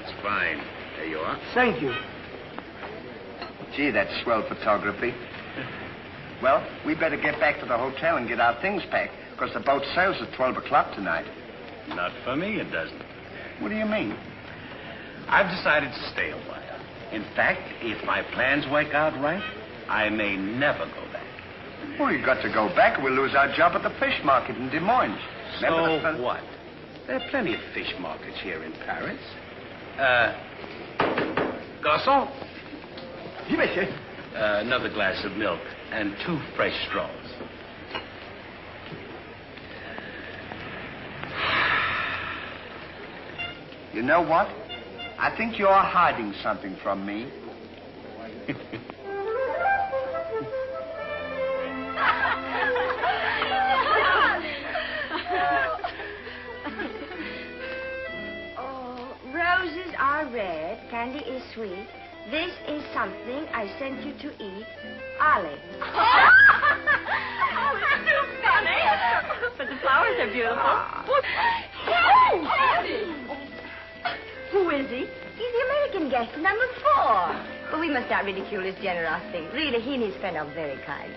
That's fine. There you are. Thank you. Gee, that's swell photography. Well, we better get back to the hotel and get our things packed, because the boat sails at 12 o'clock tonight. Not for me, it doesn't. What do you mean? I've decided to stay a while. In fact, if my plans work out right, I may never go back. Well, you've got to go back or we'll lose our job at the fish market in Des Moines. So what? There are plenty of fish markets here in Paris. Garçon? Oui, monsieur. Another glass of milk and 2 fresh straws. You know what? I think you're hiding something from me. Oh, roses are red, candy is sweet. This is something I sent you to eat. Ollie. Oh, it's too funny. But the flowers are beautiful. Who is he? He's the American guest, number 4. But we must not ridicule his generosity. Really, he and his friend are very kind.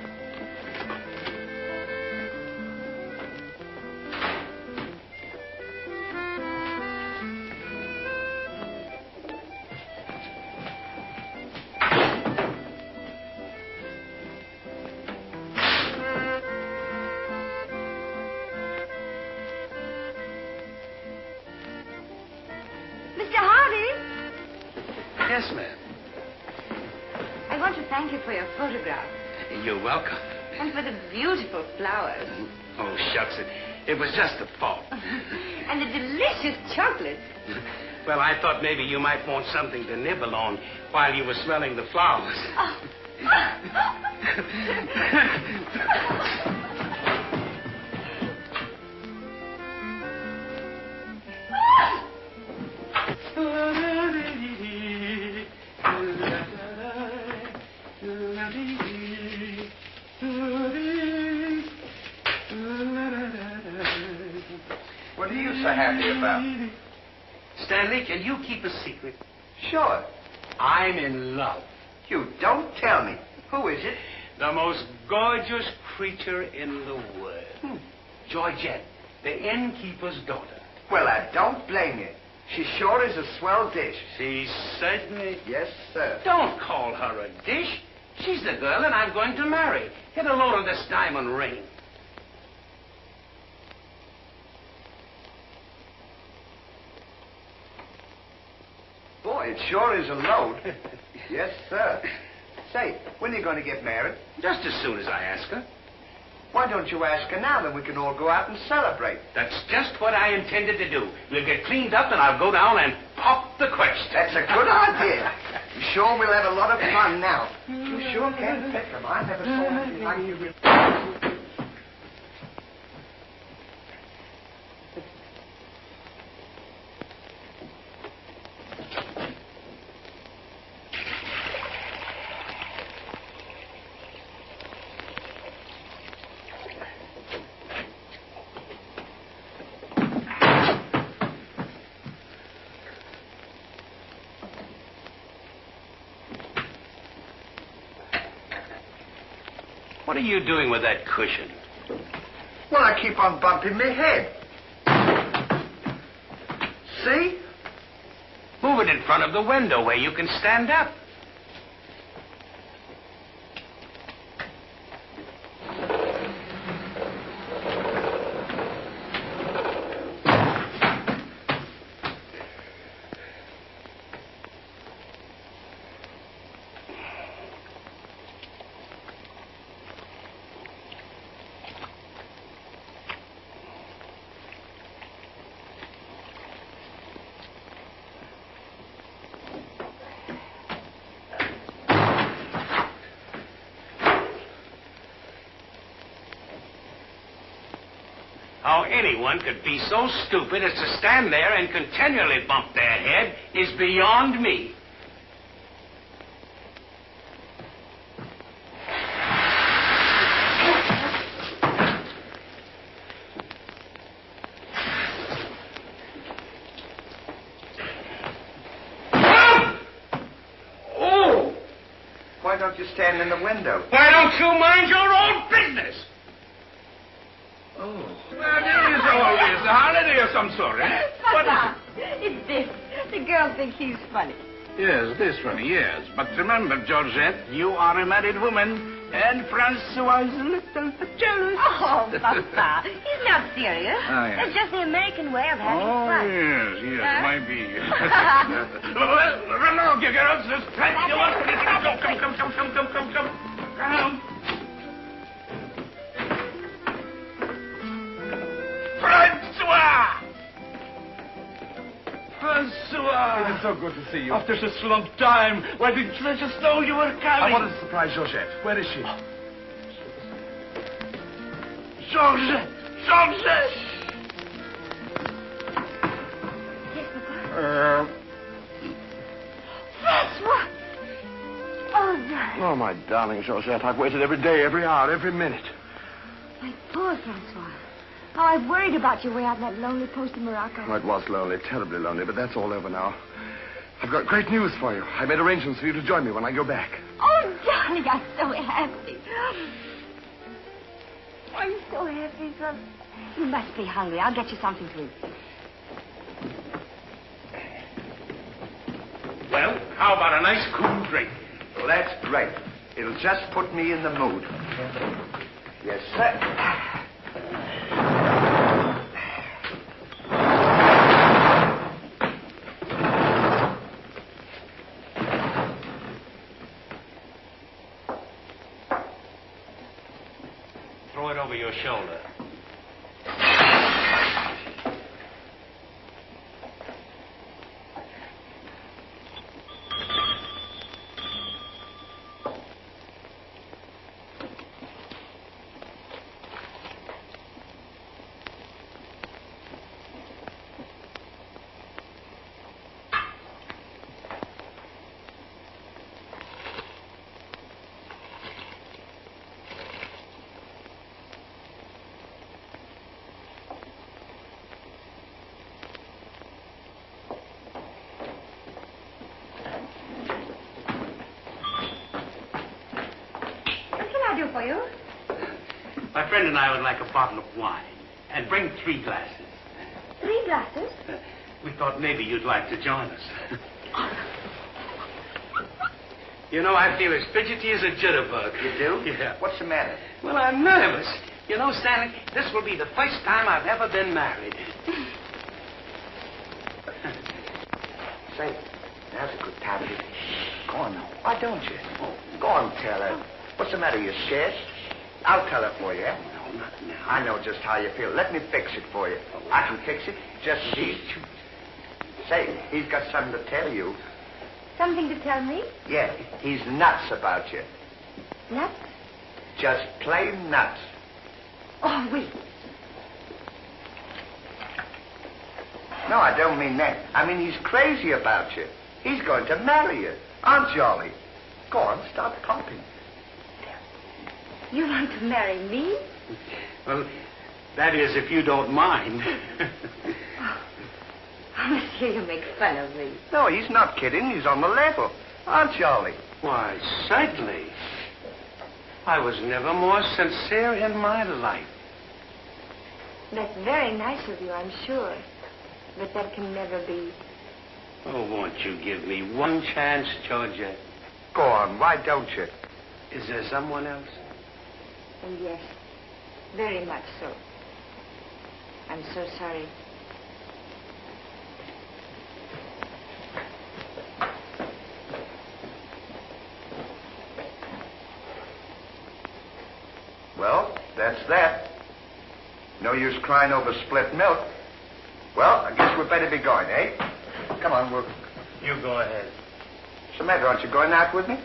Yes, ma'am. I want to thank you for your photograph. You're welcome. And for the beautiful flowers. Oh, shucks. It was just a thought. And the delicious chocolates. Well, I thought maybe you might want something to nibble on while you were smelling the flowers. Oh. What are you so happy about? Stanley, can you keep a secret? Sure. I'm in love. You don't tell me. Who is it? The most gorgeous creature in the world. Georgette, the innkeeper's daughter. Well, I don't blame you. She sure is a swell dish. She certainly... Yes, sir. Don't call her a dish. She's the girl that I'm going to marry. Get a load of this diamond ring. Boy, it sure is a load. Yes, sir. Say, when are you going to get married? Just as soon as I ask her. Why don't you ask her now, then we can all go out and celebrate? That's just what I intended to do. We'll get cleaned up and I'll go down and pop the question. That's a good idea. I'm sure we'll have a lot of fun now. You sure can pick them. I never saw anything like you. What are you doing with that cushion? Well, I keep on bumping my head. See? Move it in front of the window where you can stand up. How anyone could be so stupid as to stand there and continually bump their head is beyond me. why don't you stand in the window? Why don't you mind your own business? Oh. Well, it is always a holiday of some sort, eh? Papa, it's this. The girls think he's funny. Yes, this one, yes. But remember, Georgette, you are a married woman, and Francois is a little bit jealous. Oh, Papa, he's not serious. Oh, yes. It's just the American way of having Oh, fun. yes, Huh? might be. Well, run along, you girls. There's plenty of us. Come. Come. Francois! Francois! It is so good to see you. After such a long time, why didn't you let us know you were coming? I wanted to surprise Georgette. Where is she? Georgette! Yes, Papa. Francois! Oh, darling. Oh, my darling Georgette, I've waited every day, every hour, every minute. My poor Francois. How I've worried about you way out in that lonely post in Morocco. Oh, it was lonely, terribly lonely, but that's all over now. I've got great news for you. I made arrangements for you to join me when I go back. Oh, darling, I'm so happy. I'm so happy, son. You must be hungry. I'll get you something to eat. Well, how about a nice cool drink? Well, that's great. It'll just put me in the mood. Yes, sir. Throw it over your shoulder. Do for you? My friend and I would like a bottle of wine. And bring 3 glasses. 3 glasses? We thought maybe you'd like to join us. You know, I feel as fidgety as a jitterbug. You do? Yeah. What's the matter? Well, I'm nervous. You know, Stanley, this will be the first time I've ever been married. Say, now's a good time to... Go on now. Why don't you? Go on, tell her. What's the matter? You scared? I'll tell her for you, eh? No, not now. I know just how you feel. Let me fix it for you. I can fix it. Just see. Say, he's got something to tell you. Something to tell me? Yeah, he's nuts about you. Nuts? Just plain nuts. Oh, wait. No, I don't mean that. I mean he's crazy about you. He's going to marry you. Aren't you, Ollie? Go on, start talking. You want to marry me? Well, that is, if you don't mind. Oh, monsieur, you make fun of me. No, he's not kidding. He's on the level. Aren't you, Ollie? Why, certainly. I was never more sincere in my life. That's very nice of you, I'm sure. But that can never be. Oh, won't you give me one chance, Georgia? Go on, why don't you? Is there someone else? And yes, very much so. I'm so sorry. Well, that's that. No use crying over spilt milk. Well, I guess we'd better be going, eh? Come on, we'll... You go ahead. What's the matter? Aren't you going out with me?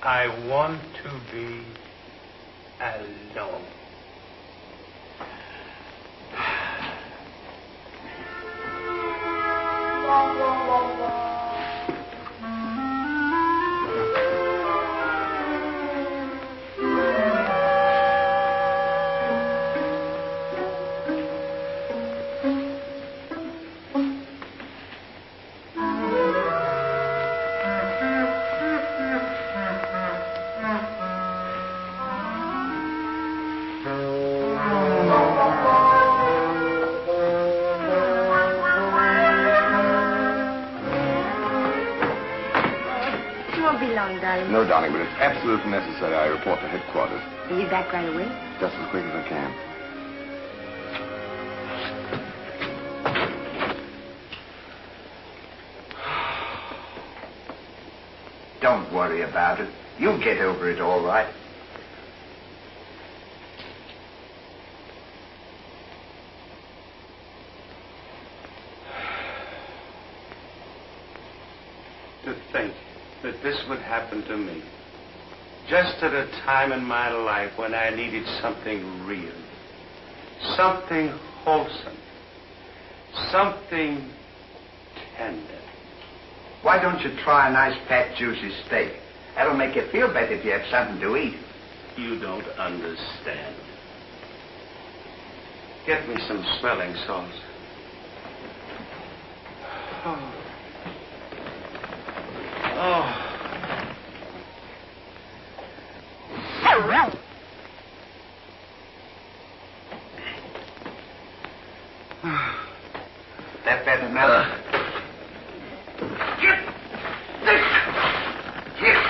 I want to be alone. darling? No, darling, but it's absolutely necessary I report to headquarters. Are you back right away? Just as quick as I can. Don't worry about it. You'll get over it all right. To think that this would happen to me. Just at a time in my life when I needed something real. Something wholesome. Something tender. Why don't you try a nice fat, juicy steak? That'll make you feel better if you have something to eat. You don't understand. Get me some smelling salts. Oh. Oh. That better now? Get this! Here.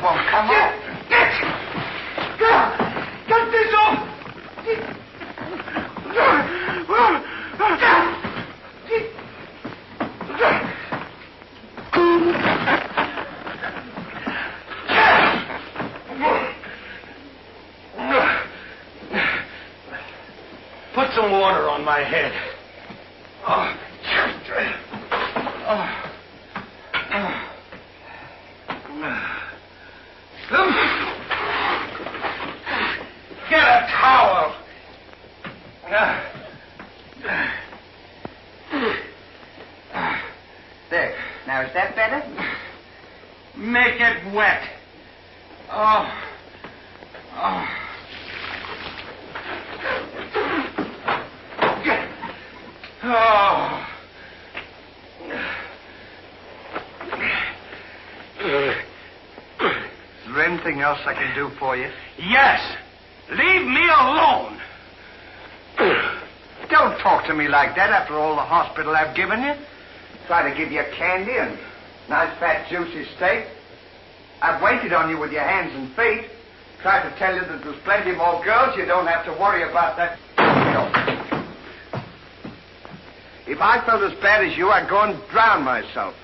Won't come off. Get this off! Put some water on my head. Oh. Get a towel. There. Now, is that better? Make it wet. Oh. Oh. Oh. Is there anything else I can do for you? Yes. Leave me alone. Don't talk to me like that after all the hospital I've given you. Try to give you candy and nice fat juicy steak. I've waited on you with your hands and feet. Tried to tell you that there's plenty more girls. You don't have to worry about that. If I felt as bad as you, I'd go and drown myself.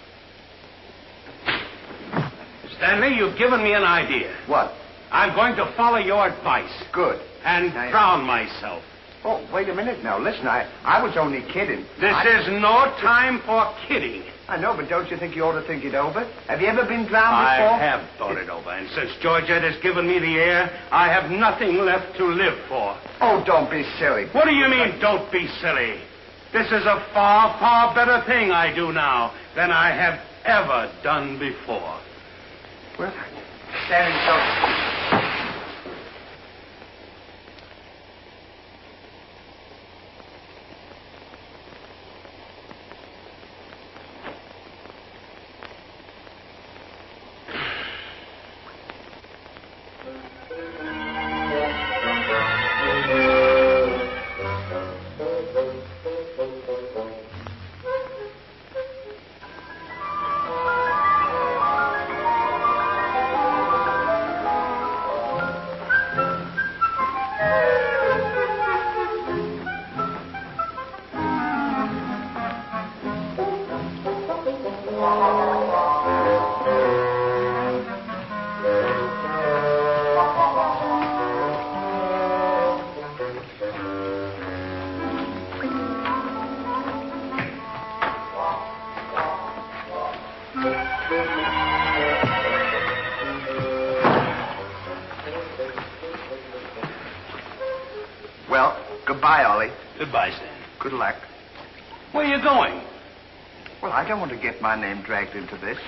Stanley, you've given me an idea. What? I'm going to follow your advice. Good. And drown myself. Oh, wait a minute now. Listen, I was only kidding. This is no time for kidding. I know, but don't you think you ought to think it over? Have you ever been drowned I before? have thought it over, and since Georgette has given me the air, I have nothing left to live for. Oh, don't be silly. What do you mean, don't be silly? This is a far, far better thing I do now than I have ever done before. Well, standing so... Well, goodbye, Ollie. Goodbye, Stan. Good luck. Where are you going? Well, I don't want to get my name dragged into this.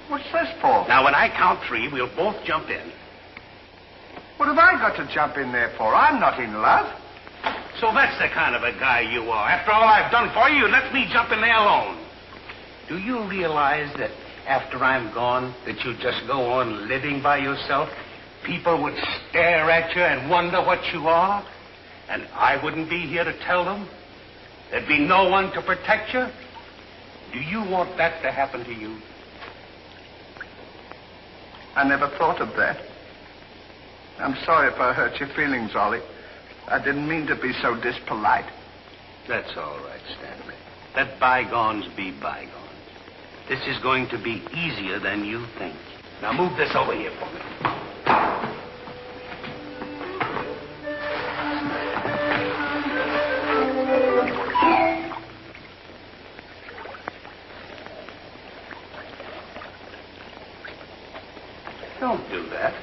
What's this for? Now, when I count three, we'll both jump in. What have I got to jump in there for? I'm not in love. So that's the kind of a guy you are. After all I've done for you, let me jump in there alone. Do you realize that after I'm gone, that you just go on living by yourself? People would stare at you and wonder what you are. And I wouldn't be here to tell them? There'd be no one to protect you? Do you want that to happen to you? I never thought of that. I'm sorry if I hurt your feelings, Ollie. I didn't mean to be so dispolite. That's all right, Stanley. Let bygones be bygones. This is going to be easier than you think. Now move this over here for me. Don't do that.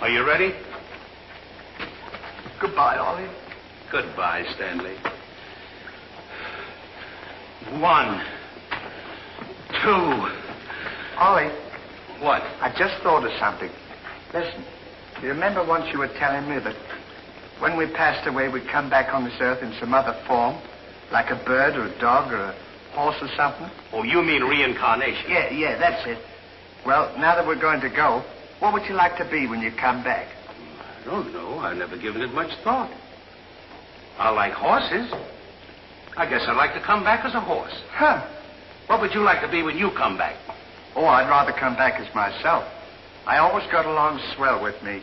Are you ready? Goodbye, Ollie. Goodbye, Stanley. 1, 2. Ollie. What? I just thought of something. Listen, you remember once you were telling me that when we passed away, we'd come back on this earth in some other form? Like a bird or a dog or a horse or something? Oh, you mean reincarnation? Yeah, that's it. Well, now that we're going to go, what would you like to be when you come back? I don't know. I've never given it much thought. I like horses. I guess I'd like to come back as a horse. Huh. What would you like to be when you come back? Oh, I'd rather come back as myself. I always got along swell with me.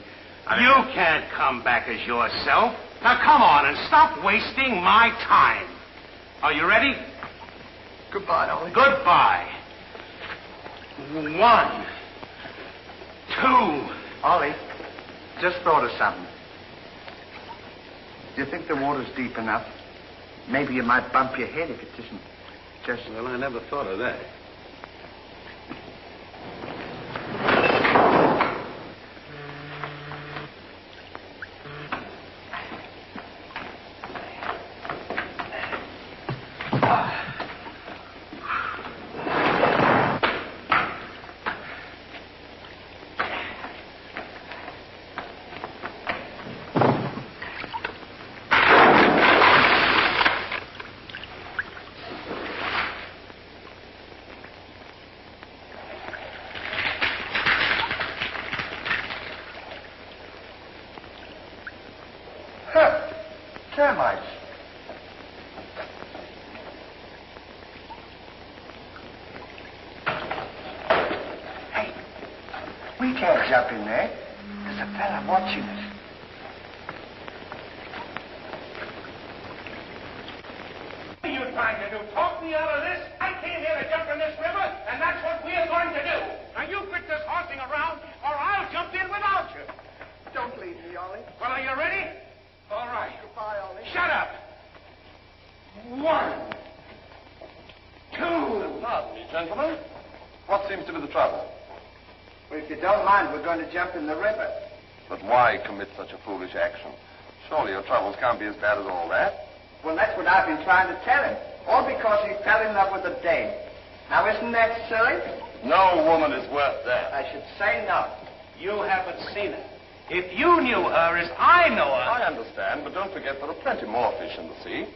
You can't come back as yourself. Now, come on and stop wasting my time. Are you ready? Goodbye, Ollie. Goodbye. 1, 2. Ollie, just thought of something. Do you think the water's deep enough? Maybe you might bump your head if it isn't just... Well, I never thought of that. Termites. Hey, we can't jump in there. There's a fella watching us. What are you trying to do? Talk me out of this? I came here to jump in this river, and that's what we're going to do. Now, you quit this horsing around, or I'll jump in without you. Don't leave me, Ollie. Well, are you ready? All right. Goodbye, Ollie. Shut up. 1, 2. Pardon me, gentlemen. What seems to be the trouble? Well, if you don't mind, we're going to jump in the river. But why commit such a foolish action? Surely your troubles can't be as bad as all that. Well, that's what I've been trying to tell him. All because he fell in love with a dame. Now, isn't that silly? No woman is worth that. I should say not. You haven't seen her. If you knew her as I know her... I understand, but don't forget there are plenty more fish in the sea.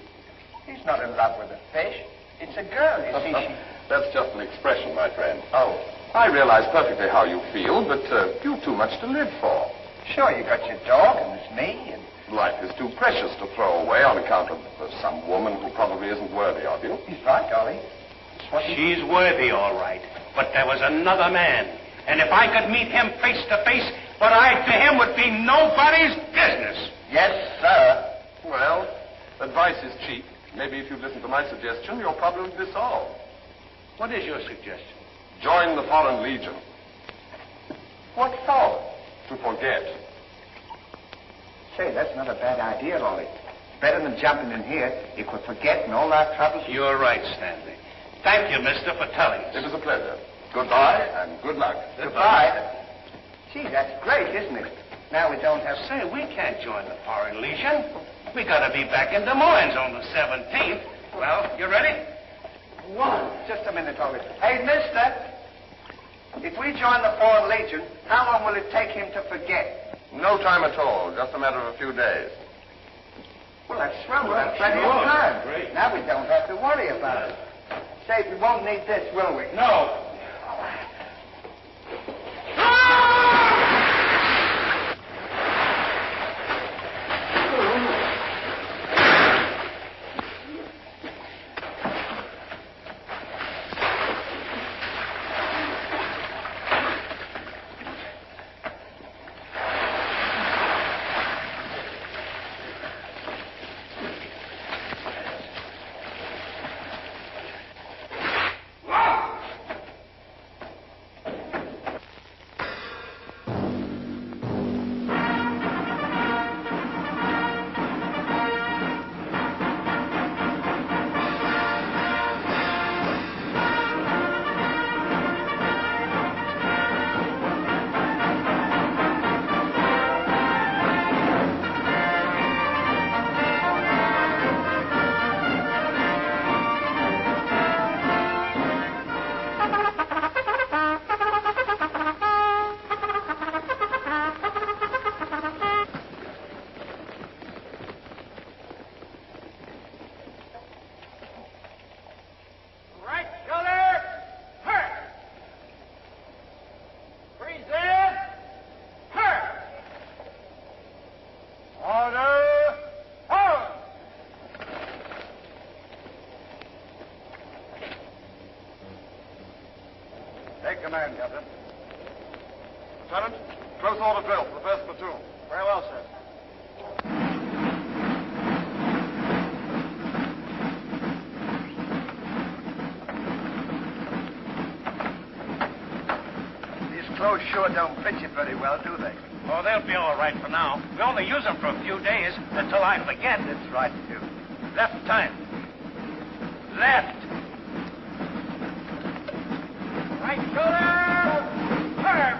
He's not in love with a fish. It's a girl, you see. That's just an expression, my friend. Oh, I realize perfectly how you feel, but you've too much to live for. Sure, you got your dog, and there's me, and... Life is too precious to throw away on account of some woman who probably isn't worthy of you. He's right, Ollie. She's worthy, all right. But there was another man. And if I could meet him face to face, what I to him would be nobody's business. Yes, sir. Well, advice is cheap. Maybe if you'd listen to my suggestion, your problem would be solved. What is your suggestion? Join the Foreign Legion. What for? To forget. Say, that's not a bad idea, Ollie. Better than jumping in here. You could forget and all our troubles. You're right, Stanley. Thank you, mister, for telling us. It was a pleasure. Goodbye and good luck. Goodbye. Gee, that's great, isn't it? Now we don't have... Say, we can't join the Foreign Legion. We gotta be back in Des Moines on the 17th. Well, you ready? 1. Just a minute, Ollie. Hey, mister. If we join the Foreign Legion, how long will it take him to forget? No time at all. Just a matter of a few days. Well, that's swell. We'll have plenty of time. Great. Now we don't have to worry about it. Say, we won't need this, will we? No. command, Captain. Lieutenant, close order drill for the first platoon. Very well, sir. These clothes sure don't fit you very well, do they? Oh, they'll be all right for now. We only use them for a few days until I forget. That's right, too. Left time. Left. Right shoulder. Turn.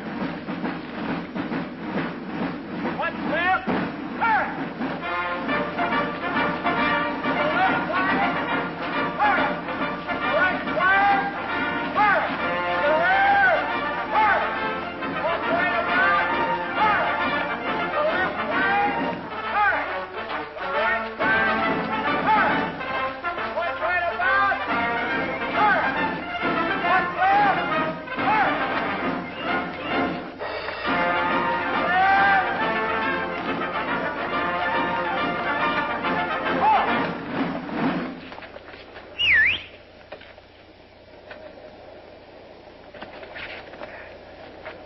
One left. Turn. Left side. Turn. Right side. Turn. The rear. Turn. One right about. Turn. The left side. Turn. The right side. Turn. One right about. Turn. One left. Turn.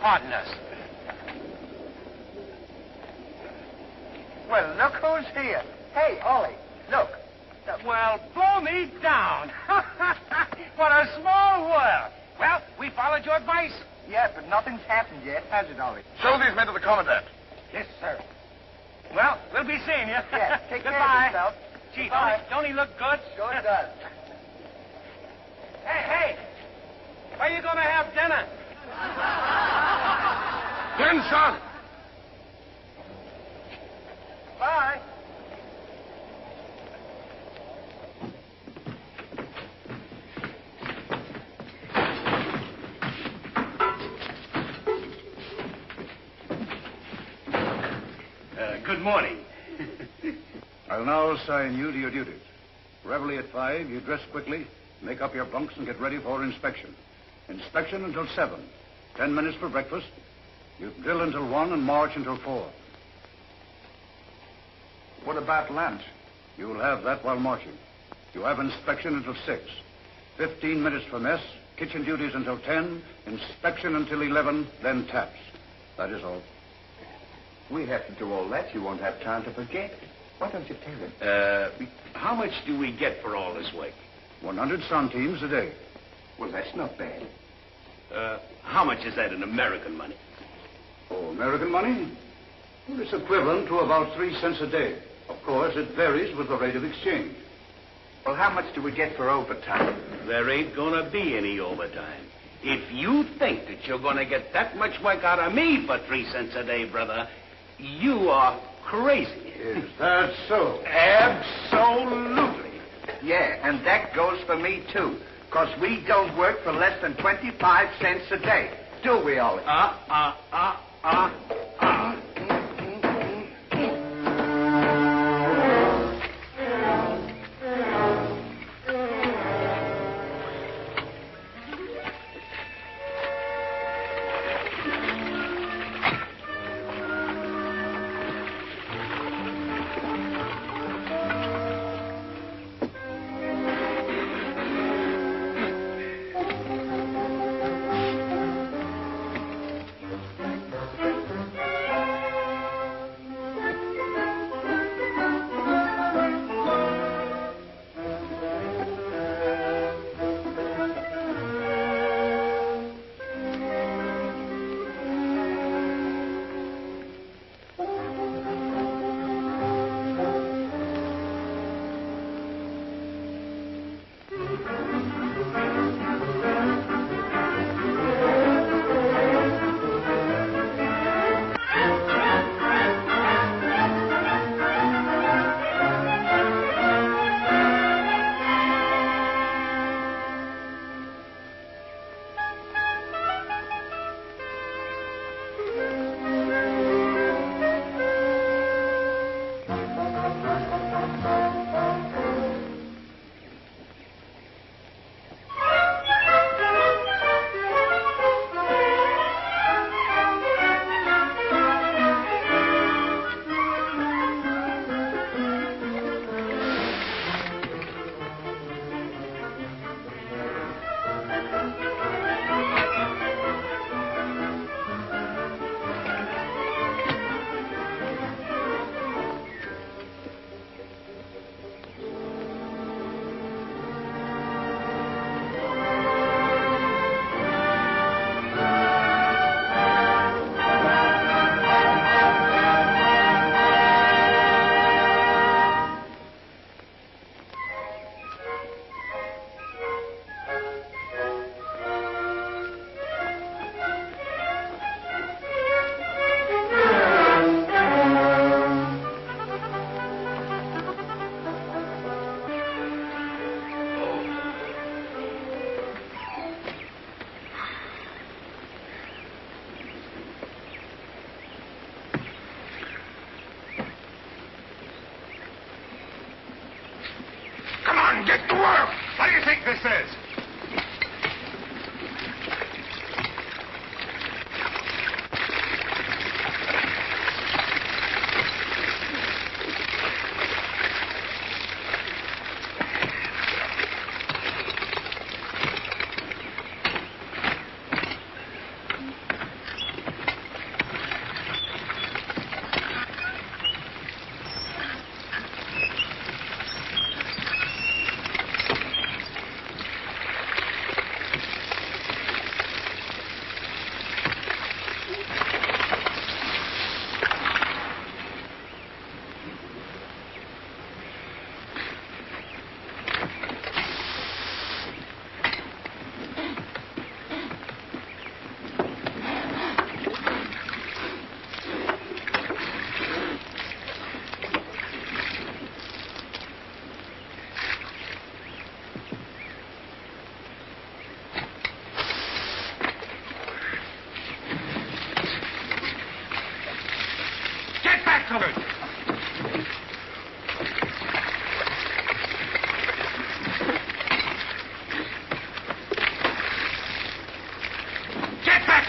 Pardon us. Well, look who's here. Hey, Ollie, look. Well, blow me down. What a small world. Well, we followed your advice. Yeah, but nothing's happened yet, has it, Ollie? Show these men to the commandant. Yes, sir. Well, we'll be seeing you. Yeah, take care Goodbye. of yourself. Gee, Goodbye. don't he look good? Sure does. Hey, where you going to have dinner? Attention! Bye. Good morning. I'll now assign you to your duties. Reveille at 5, you dress quickly, make up your bunks, and get ready for inspection. Inspection until 7. 10 minutes for breakfast. You drill until 1 and march until 4. What about lunch? You'll have that while marching. You have inspection until 6. 15 minutes for mess, kitchen duties until 10, inspection until 11, then taps. That is all. We have to do all that. You won't have time to forget. Why don't you tell him? How much do we get for all this work? 100 centimes a day. Well, that's not bad. How much is that in American money? Oh, American money? Well, it's equivalent to about 3 cents a day. Of course, it varies with the rate of exchange. Well, how much do we get for overtime? There ain't gonna be any overtime. If you think that you're gonna get that much work out of me for 3 cents a day, brother, you are crazy. Is that so? Absolutely. Yeah, and that goes for me, too. Because we don't work for less than 25 cents a day. Do we, Ollie?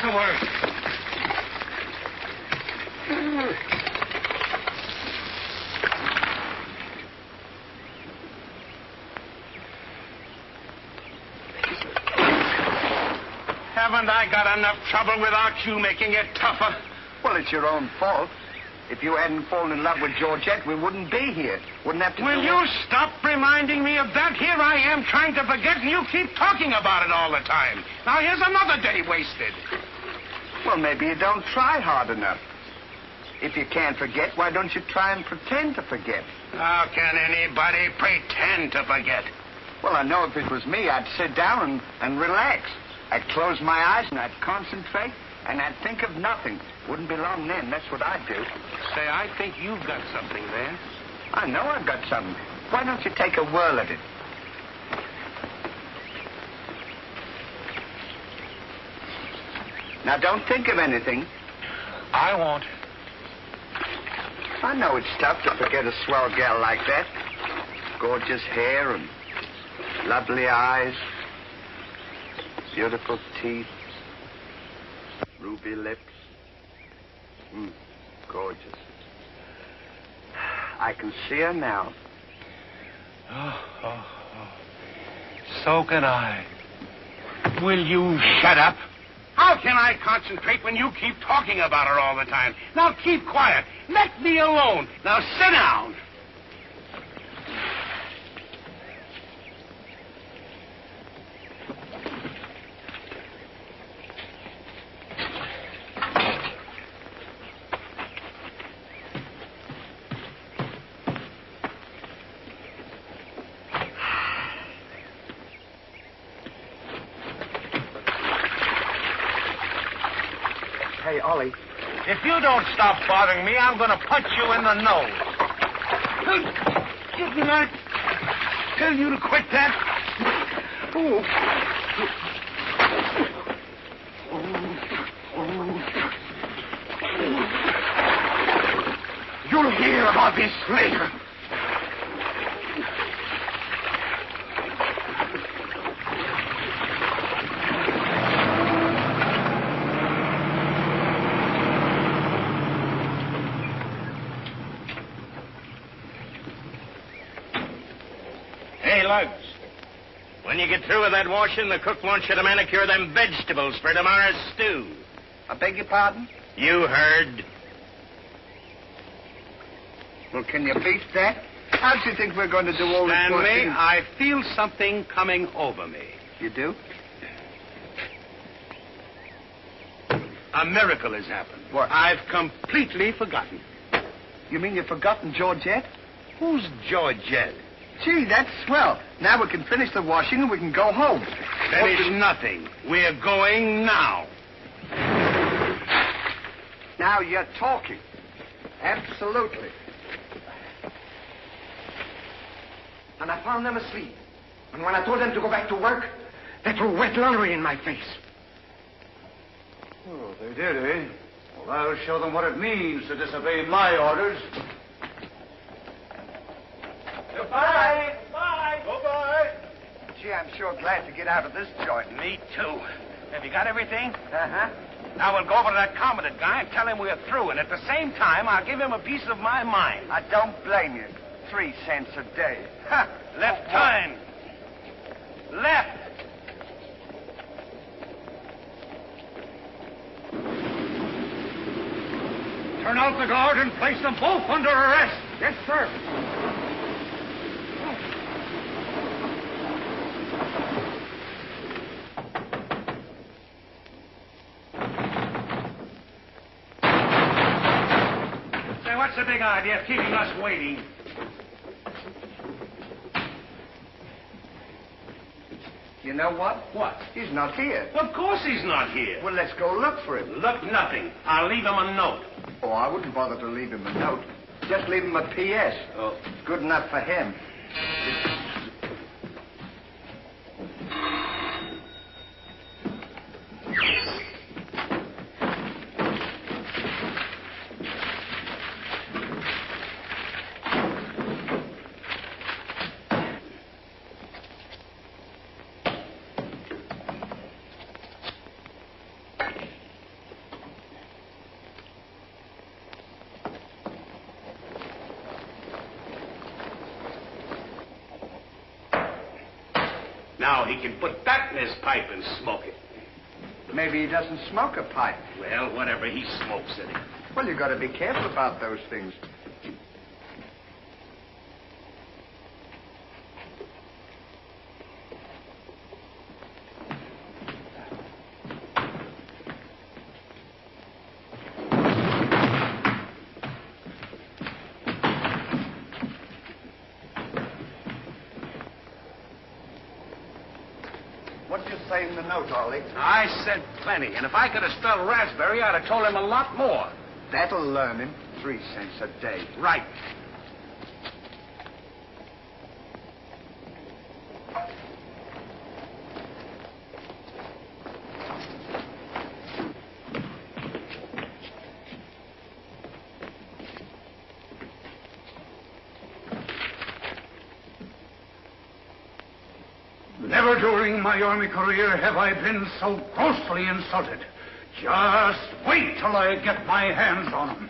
somewhere. Haven't I got enough trouble without you making it tougher? Well, it's your own fault. If you hadn't fallen in love with Georgette, we wouldn't be here. Wouldn't have to Will do you stop reminding me of that? Here I am trying to forget, and you keep talking about it all the time. Now, here's another day wasted. Well, maybe you don't try hard enough. If you can't forget, why don't you try and pretend to forget? How can anybody pretend to forget? Well, I know if it was me, I'd sit down and relax. I'd close my eyes and I'd concentrate and I'd think of nothing. Wouldn't be long then. That's what I'd do. Say, I think you've got something there. I know I've got something. Why don't you take a whirl at it? Now, don't think of anything. I won't. I know it's tough to forget a swell gal like that. Gorgeous hair and lovely eyes. Beautiful teeth. Ruby lips. Gorgeous. I can see her now. Oh. So can I. Will you shut up? How can I concentrate when you keep talking about her all the time? Now keep quiet. Let me alone. Now sit down. Hey, Ollie. If you don't stop bothering me, I'm going to punch you in the nose. Didn't I tell you to quit that? Oh. You'll hear about this later. Lugs. When you get through with that washing, the cook wants you to manicure them vegetables for tomorrow's stew. I beg your pardon? You heard. Well, can you beat that? How do you think we're going to do all this Stanley, washing? I feel something coming over me. You do? A miracle has happened. What? I've completely forgotten. You mean you've forgotten Georgette? Who's Georgette? Gee, that's swell. Now we can finish the washing and we can go home. Finish nothing. We're going now. Now you're talking. Absolutely. And I found them asleep. And when I told them to go back to work, they threw wet laundry in my face. Oh, they did, eh? Well, I'll show them what it means to disobey my orders. Goodbye. Bye. Goodbye. Gee, I'm sure glad to get out of this joint. Me too. Have you got everything? Uh-huh. Now we'll go over to that commandant guy and tell him we're through, and at the same time, I'll give him a piece of my mind. I don't blame you. 3 cents a day. Ha! Left turn. Left. Turn out the guard and place them both under arrest. Yes, sir. Say, what's the big idea of keeping us waiting? You know what? What? He's not here. Of course he's not here. Well, let's go look for him. Look, nothing. I'll leave him a note. Oh, I wouldn't bother to leave him a note. Just leave him a P.S. Oh. Good enough for him. Now he can put that in his pipe and smoke it. Maybe he doesn't smoke a pipe. Well, whatever, he smokes it. Well, you got to be careful about those things. What did you say in the note, Ollie? I said plenty, and if I could have spelled raspberry, I'd have told him a lot more. That'll learn him. 3 cents a day. Right. Never during my army career have I been so grossly insulted. Just wait till I get my hands on him.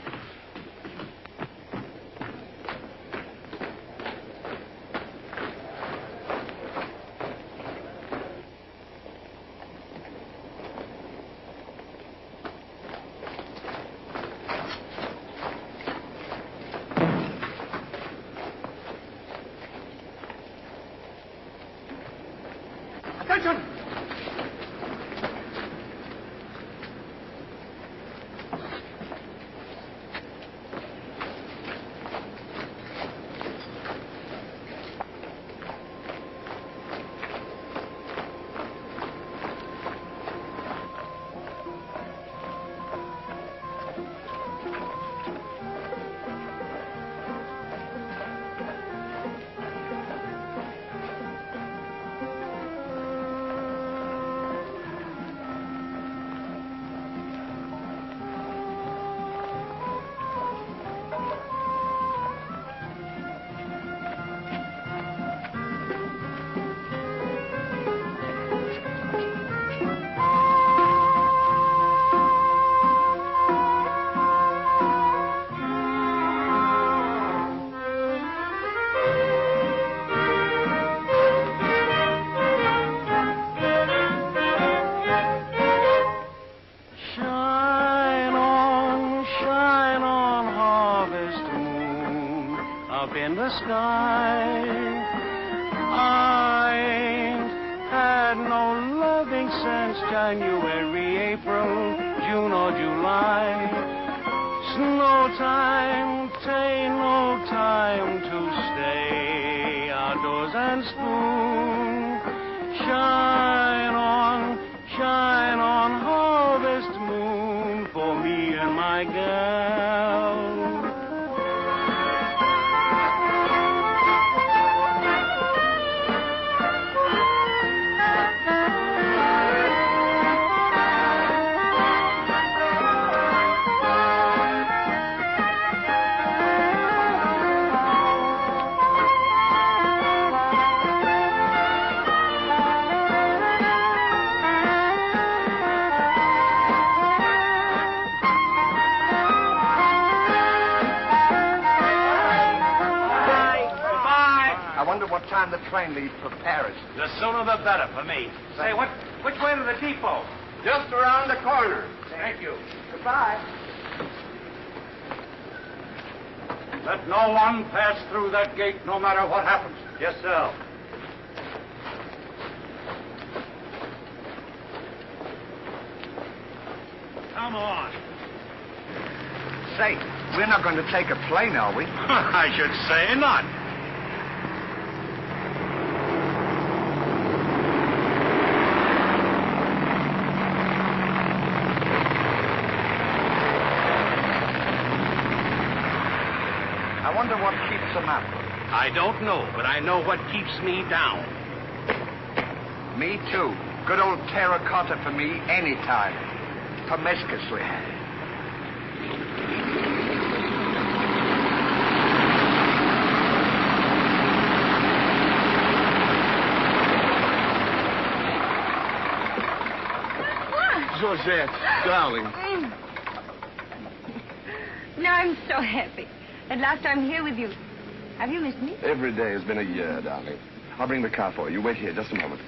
Attention! In the sky, I ain't had no loving since January, April, June or July. Snow time, tain't no time to stay outdoors and spoon. Shine on, harvest moon for me and my gal. What time the train leaves for Paris? The sooner the better for me. Say, which way to the depot? Just around the corner. Thank you. Goodbye. Let no one pass through that gate, no matter what happens. Yes, sir. Come on. Say, we're not going to take a plane, are we? I should say not. I wonder what keeps them up. I don't know, but I know what keeps me down. Me, too. Good old terracotta for me anytime. Promiscuously. Georgette, darling. Now I'm so happy. At last I'm here with you. Have you missed me? Every day has been a year, darling. I'll bring the car for you. Wait here just a moment.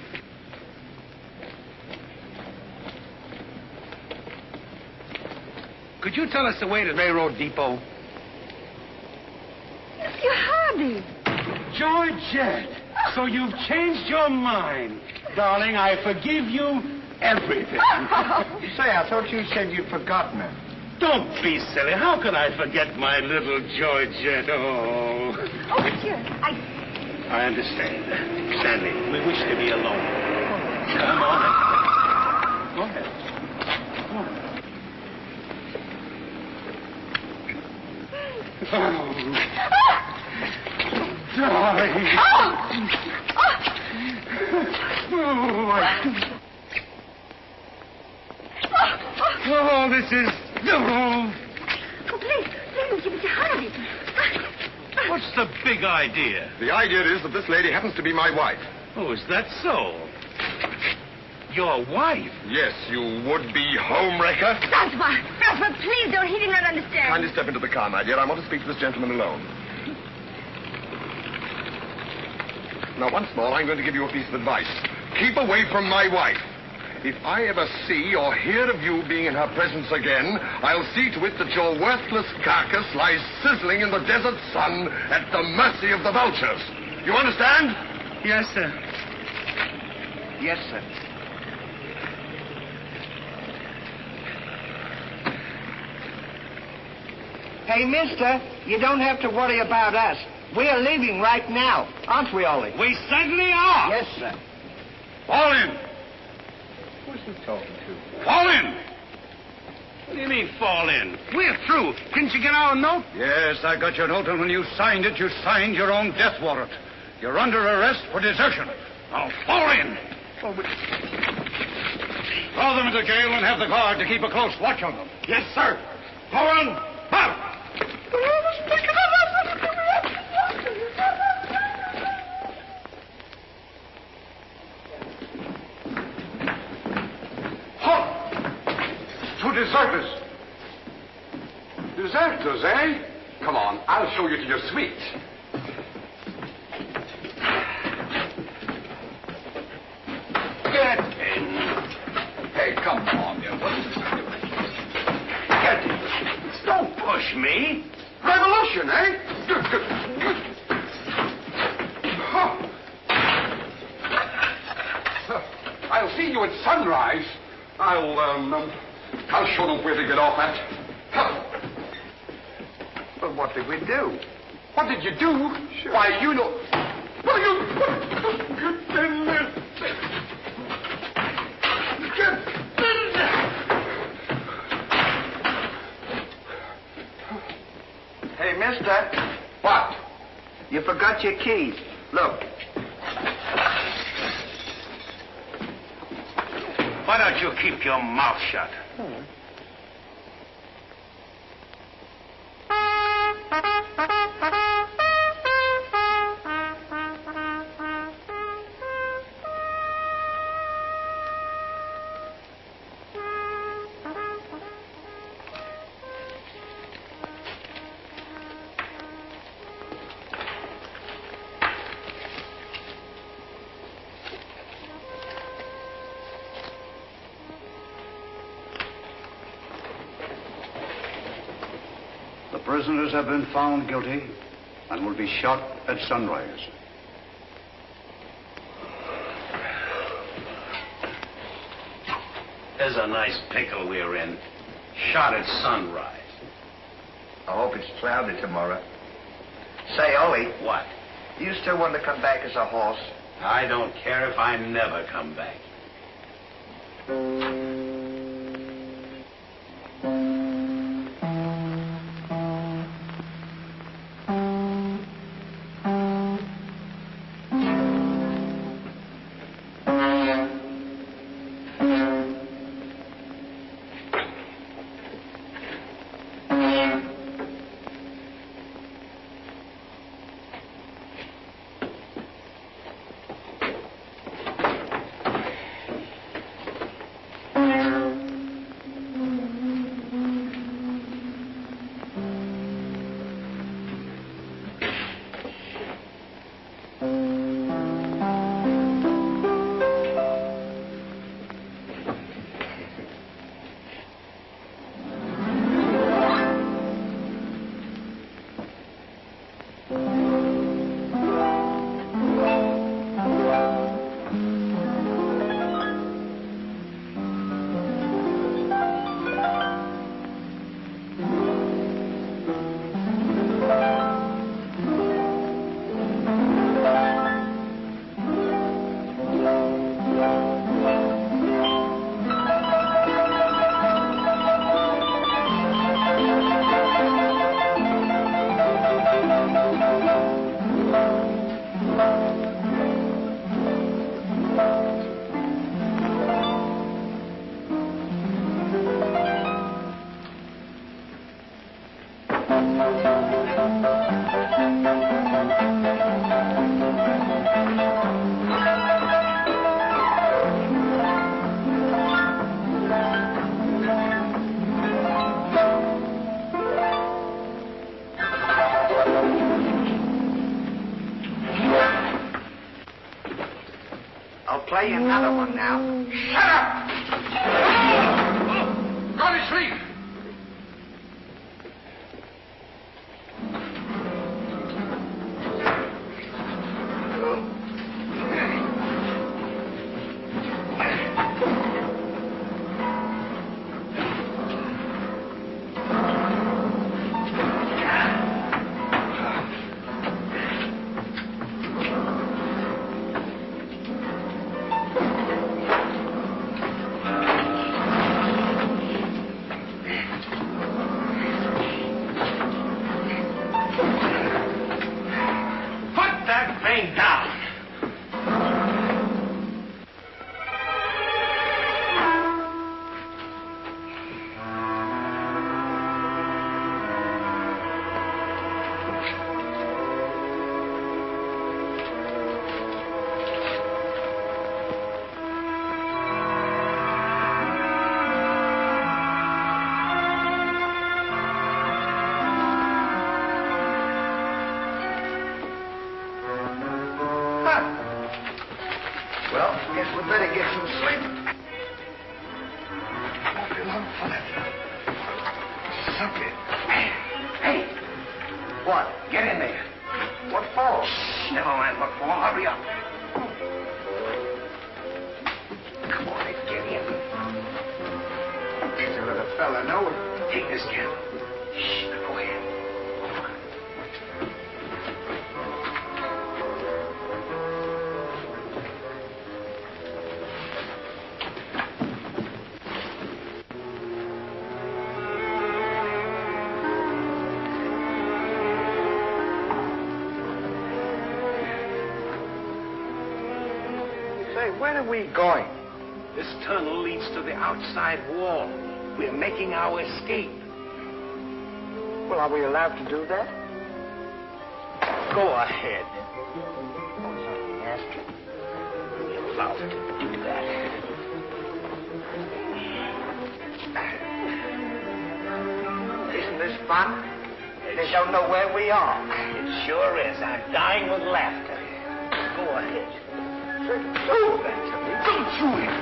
Could you tell us the way to the railroad depot? Mr. Hardy. Georgette, so you've changed your mind. Darling, I forgive you everything. Say, I thought you said you'd forgotten her. Don't be silly. How can I forget my little Georgette? Oh. Oh, monsieur, I understand. Stanley, we wish to be alone. Come on. Go ahead. Go on. Darling. Oh, this is... Oh, please, Mr. Hardy. What's the big idea? The idea is that this lady happens to be my wife. Oh, is that so? Your wife? Yes, you would-be homewrecker. Francois, please don't. He did not understand. Kindly step into the car, my dear. I want to speak to this gentleman alone. Now, once more, I'm going to give you a piece of advice. Keep away from my wife. If I ever see or hear of you being in her presence again, I'll see to it that your worthless carcass lies sizzling in the desert sun at the mercy of the vultures. You understand? Yes, sir. Yes, sir. Hey, mister, you don't have to worry about us. We're leaving right now, aren't we, Ollie? We certainly are. Yes, sir. Fall in. Who's he talking to? Fall in. What do you mean, fall in? We're through. Didn't you get our note? Yes, I got your note, and when you signed it, you signed your own death warrant. You're under arrest for desertion. Now, fall in. Throw them into jail and have the guard to keep a close watch on them. Yes, sir. Go on. Out. Two deserters. Deserters, eh? Come on, I'll show you to your suite. Get in. Hey, come on, you. What's this doing? Get in. Don't push me. Revolution, eh? I'll see you at sunrise. I'll show them where to get off at. Well, what did we do? What did you do? Sure. Why, you know... What are you... Get in there. Get in there. Hey, mister. What? You forgot your keys. Look. Why don't you keep your mouth shut? The prisoners have been found guilty and will be shot at sunrise. There's a nice pickle we're in. Shot at sunrise. I hope it's cloudy tomorrow. Say, Ollie, What? do you still want to come back as a horse? I don't care if I never come back. play another one now. Shut up! Go to sleep! Well, guess we better get some sleep. Won't be long for that. Suck it. Hey. What? Get in there. What for? Shh, never mind what for. Hurry up. Come on, get in. Just let a fella know. Take this candle. Shh, go ahead. Where are we going? This tunnel leads to the outside wall. We're making our escape. Well, are we allowed to do that? Go ahead. Yes. We're allowed to do that. Isn't this fun? They don't know where we are. It sure is. I'm dying with laughter. Go ahead. Don't do that to me. Don't do it.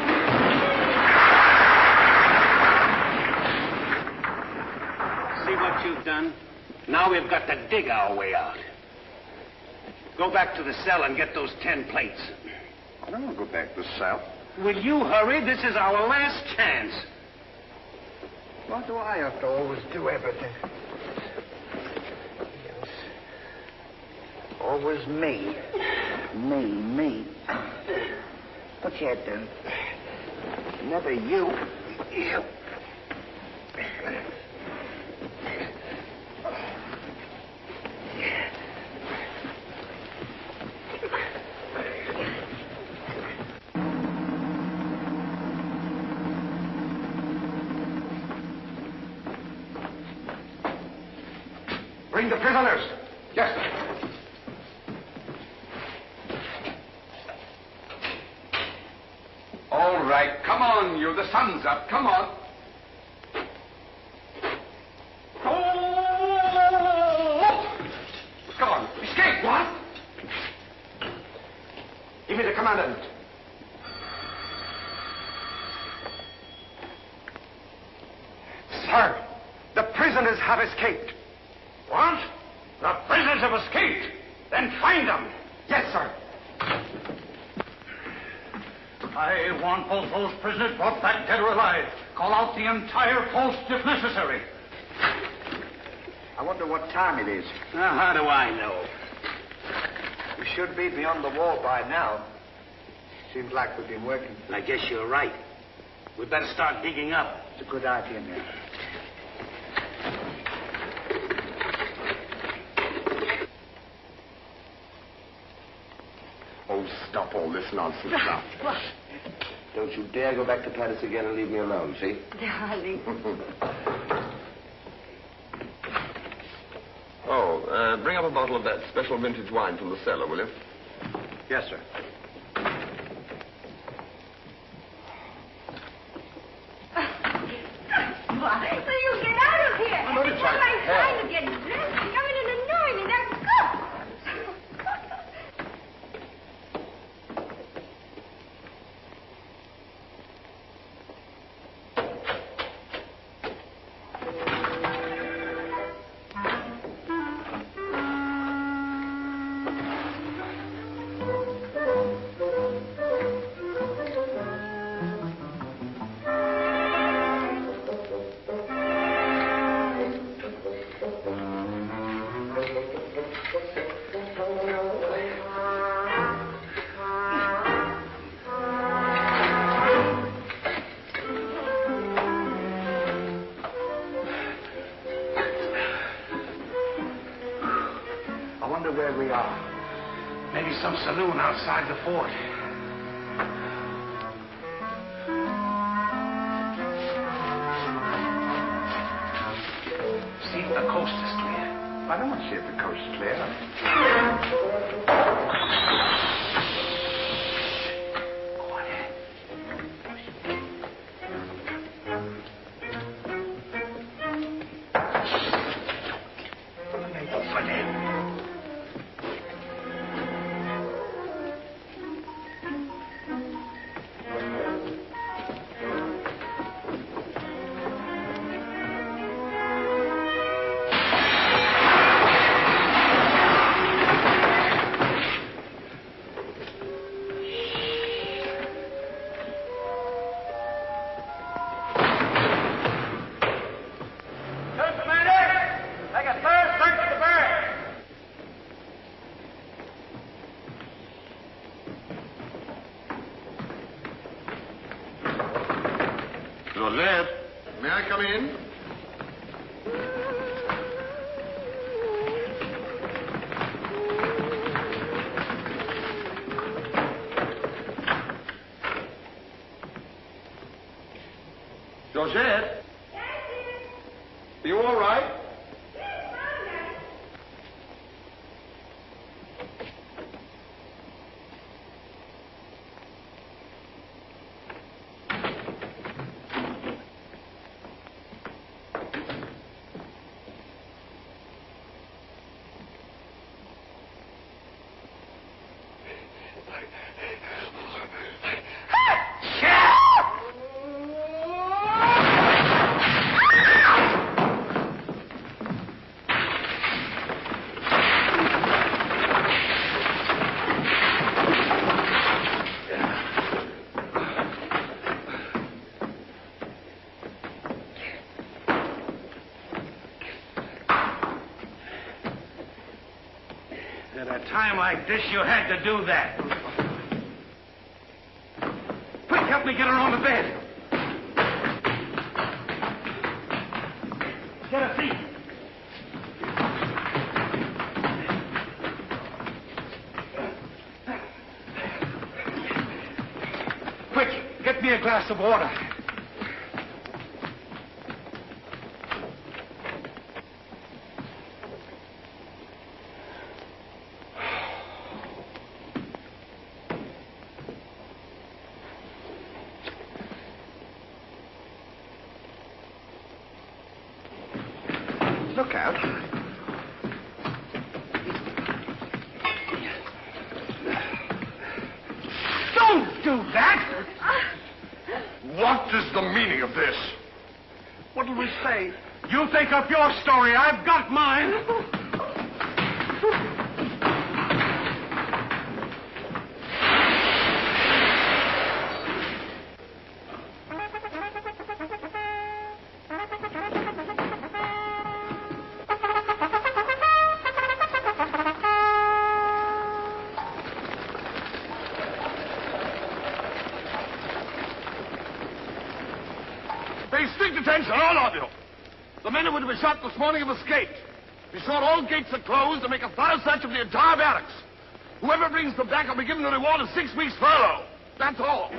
See what you've done? Now we've got to dig our way out. Go back to the cell and get those 10 plates. I don't want to go back to the cell. Will you hurry? This is our last chance. Why do I have to always do everything? Yes. Always me. Me. But yet, never you. You. Bring the prisoners. Yes, sir. All right, come on, you. The sun's up. Come on. Come on. Escape. What? Give me the commandant. Sir, the prisoners have escaped. What? The prisoners have escaped. Then find them. Yes, sir. I want both those prisoners brought back dead or alive. Call out the entire post if necessary. I wonder what time it is. Now, how do I know? We should be beyond the wall by now. Seems like we've been working. I guess you're right. We'd better start digging up. It's a good idea, man. Oh, stop all this nonsense now. What? Don't you dare go back to Paris again and leave me alone, see? Darling. Bring up a bottle of that special vintage wine from the cellar, will you? Yes, sir. Why? So you get out of here. I'm only It's trying not my to help. time to get dressed. You come in and annoy me. That's good. where we are. Maybe some saloon outside the fort. See if the coast is clear. I don't want to see if the coast is clear. Joseph, may I come in? Joseph? Are you all right? At a time like this, you had to do that. Quick, help me get her on the bed. Get a seat. Quick, get me a glass of water. Look out. Don't do that! What is the meaning of this? What'll we say? You think up your story. I've got mine. Pay strict attention, all of you. The men who were to be shot this morning have escaped. Be sure all gates are closed and make a thorough search of the entire barracks. Whoever brings them back will be given a reward of 6 weeks' furlough. That's all.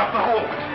off the hole.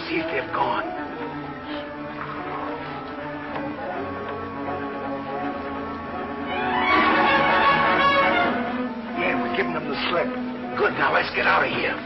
See if they've gone. Yeah, we're giving them the slip. Good, now let's get out of here.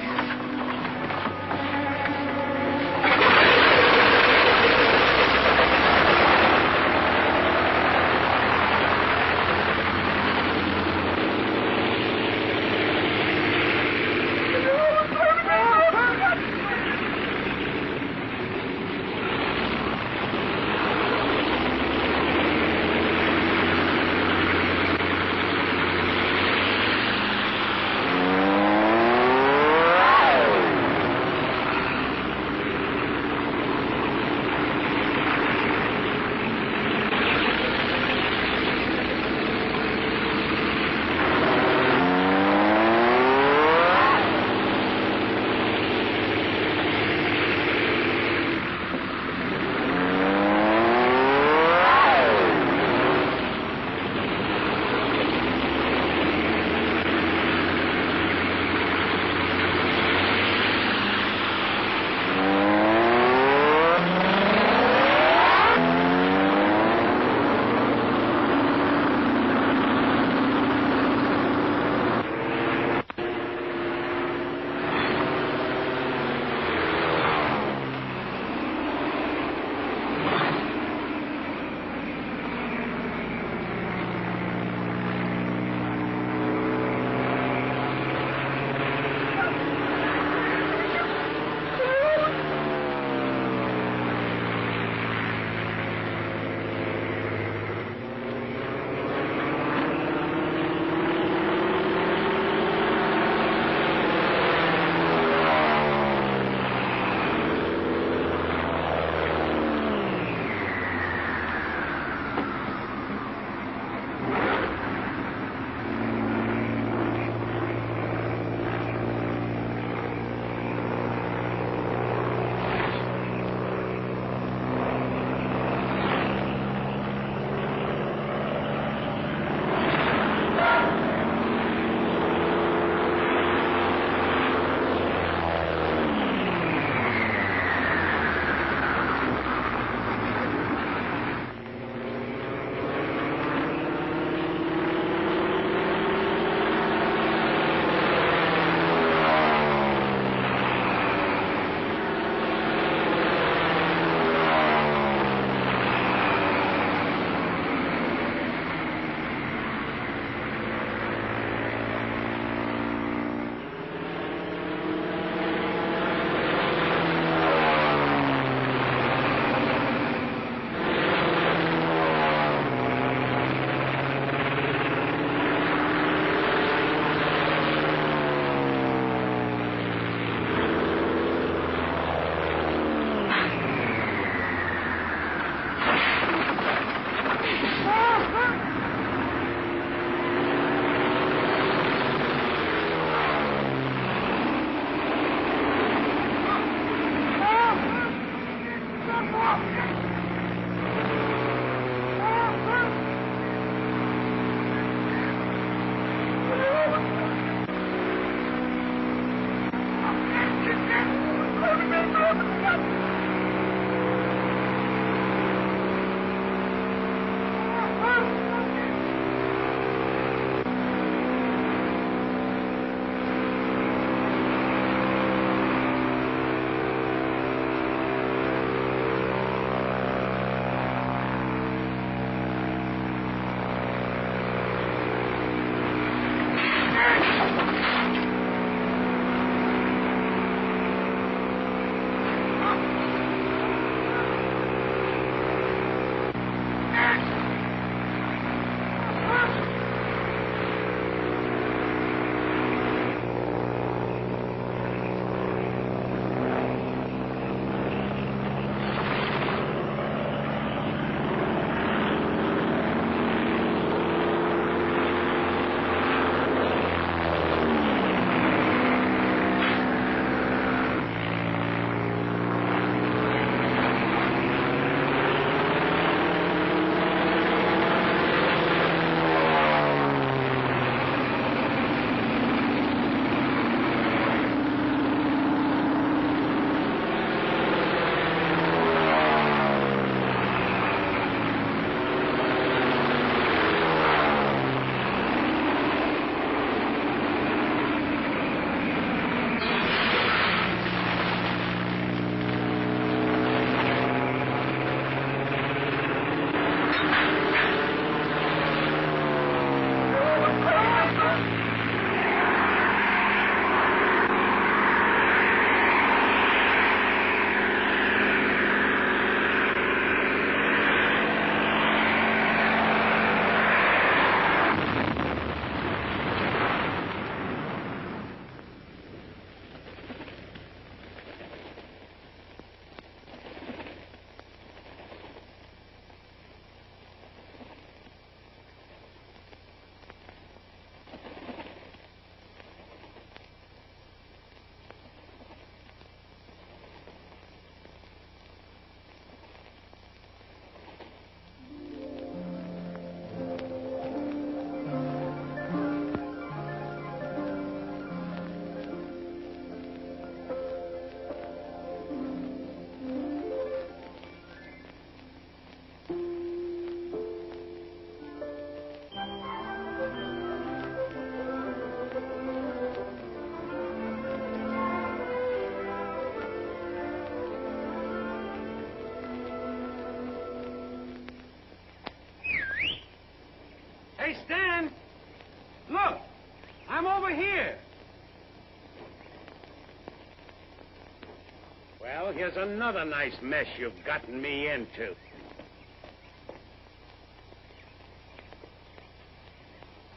here's another nice mess you've gotten me into.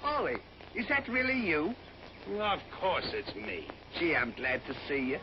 Ollie, is that really you? Of course it's me. Gee, I'm glad to see you.